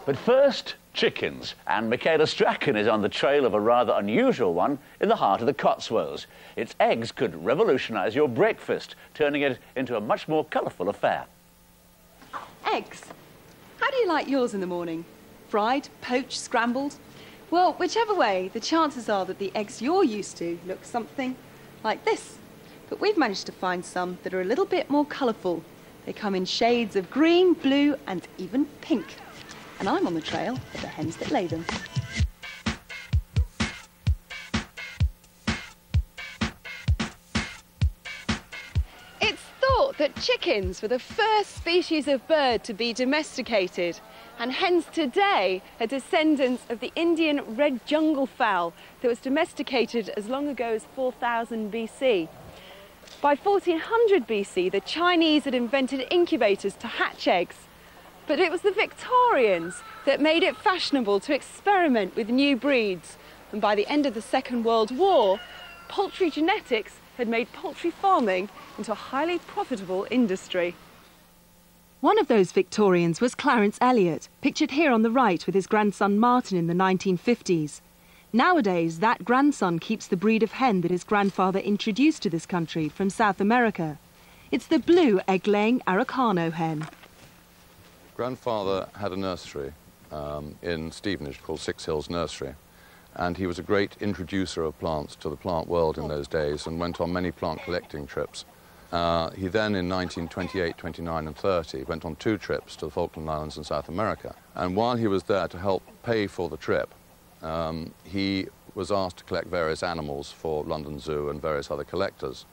But first, chickens. And Michaela Strachan is on the trail of a rather unusual one in the heart of the Cotswolds. Its eggs could revolutionise your breakfast, turning it into a much more colourful affair. Eggs. How do you like yours in the morning? Fried, poached, scrambled? Well, whichever way, the chances are that the eggs you're used to look something like this. But we've managed to find some that are a little bit more colourful. They come in shades of green, blue and even pink. And I'm on the trail of the hens that lay them. It's thought that chickens were the first species of bird to be domesticated, and hens today are descendants of the Indian red jungle fowl that was domesticated as long ago as 4000 BC. By 1400 BC, the Chinese had invented incubators to hatch eggs. But it was the Victorians that made it fashionable to experiment with new breeds. And by the end of the Second World War, poultry genetics had made poultry farming into a highly profitable industry. One of those Victorians was Clarence Elliott, pictured here on the right with his grandson Martin in the 1950s. Nowadays, that grandson keeps the breed of hen that his grandfather introduced to this country from South America. It's the blue egg-laying Araucano hen. Grandfather had a nursery in Stevenage called Six Hills Nursery, and he was a great introducer of plants to the plant world in those days and went on many plant collecting trips. He then, in 1928, 29 and 30, went on 2 trips to the Falkland Islands in South America. And while he was there to help pay for the trip, he was asked to collect various animals for London Zoo and various other collectors.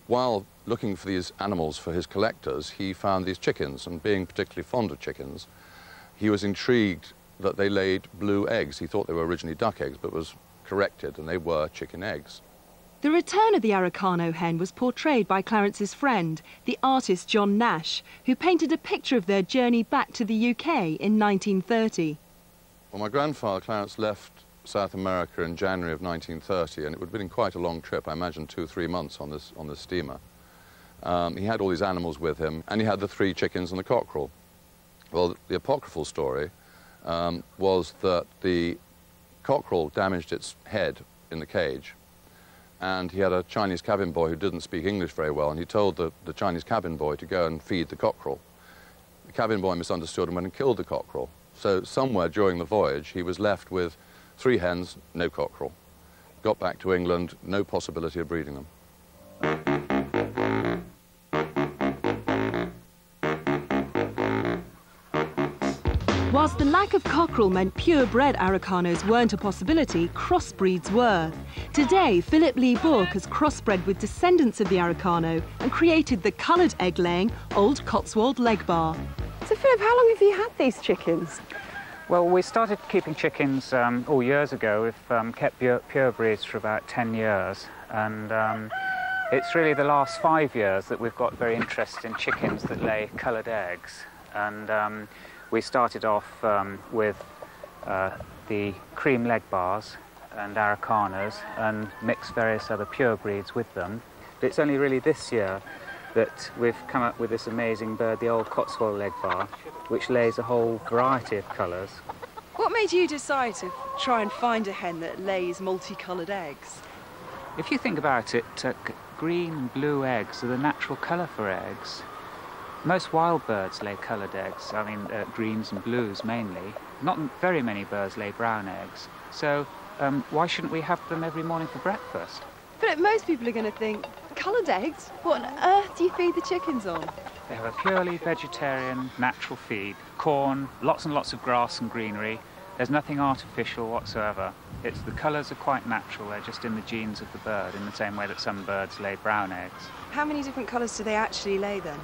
While looking for these animals for his collectors, he found these chickens, and being particularly fond of chickens, he was intrigued that they laid blue eggs. He thought they were originally duck eggs, but was corrected, and they were chicken eggs. The return of the Araucano hen was portrayed by Clarence's friend, the artist John Nash, who painted a picture of their journey back to the UK in 1930. Well, my grandfather, Clarence, left South America in January of 1930, and it would have been quite a long trip, I imagine 2-3 months on this steamer. He had all these animals with him, and he had the 3 chickens and the cockerel. Well, the apocryphal story was that the cockerel damaged its head in the cage, and he had a Chinese cabin boy who didn't speak English very well, and he told the Chinese cabin boy to go and feed the cockerel. The cabin boy misunderstood and went and killed the cockerel. So somewhere during the voyage, he was left with 3 hens, no cockerel. Got back to England, no possibility of breeding them. Whilst the lack of cockerel meant purebred Araucanos weren't a possibility, crossbreeds were. Today, Philip Lee-Woolf has crossbred with descendants of the Araucano and created the coloured egg-laying Old Cotswold Legbar. So, Philip, how long have you had these chickens? Well, we started keeping chickens all years ago. We've kept pure breeds for about 10 years, and it's really the last 5 years that we've got very interested in chickens that lay coloured eggs. And we started off with the cream Legbars and Araucanas and mixed various other pure breeds with them. But it's only really this year that we've come up with this amazing bird, the Old Cotswold Legbar, which lays a whole variety of colours. What made you decide to try and find a hen that lays multicoloured eggs? If you think about it, green and blue eggs are the natural colour for eggs. Most wild birds lay coloured eggs, I mean greens and blues mainly. Not very many birds lay brown eggs. So why shouldn't we have them every morning for breakfast? But most people are going to think, coloured eggs? What on earth do you feed the chickens on? They have a purely vegetarian, natural feed. Corn, lots and lots of grass and greenery. There's nothing artificial whatsoever. The colours are quite natural. They're just in the genes of the bird, in the same way that some birds lay brown eggs. How many different colours do they actually lay then?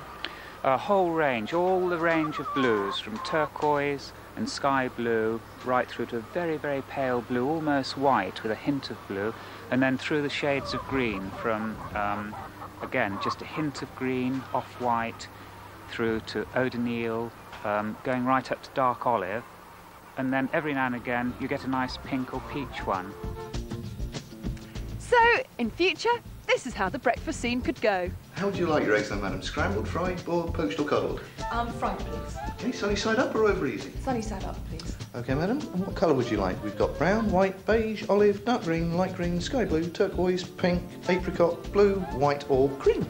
A whole range, all the range of blues, from turquoise and sky blue right through to very, very pale blue, almost white with a hint of blue, and then through the shades of green from, again, just a hint of green, off-white, through to O'Donnell, going right up to dark olive, and then every now and again you get a nice pink or peach one. So, in future, this this is how the breakfast scene could go. How would you like your eggs then, madam? Scrambled, fried, boiled, poached or coddled? Fried, please. Okay, sunny side up or over easy? Sunny side up, please. Okay, madam. And what colour would you like? We've got brown, white, beige, olive, dark green, light green, sky blue, turquoise, pink, apricot, blue, white or cream.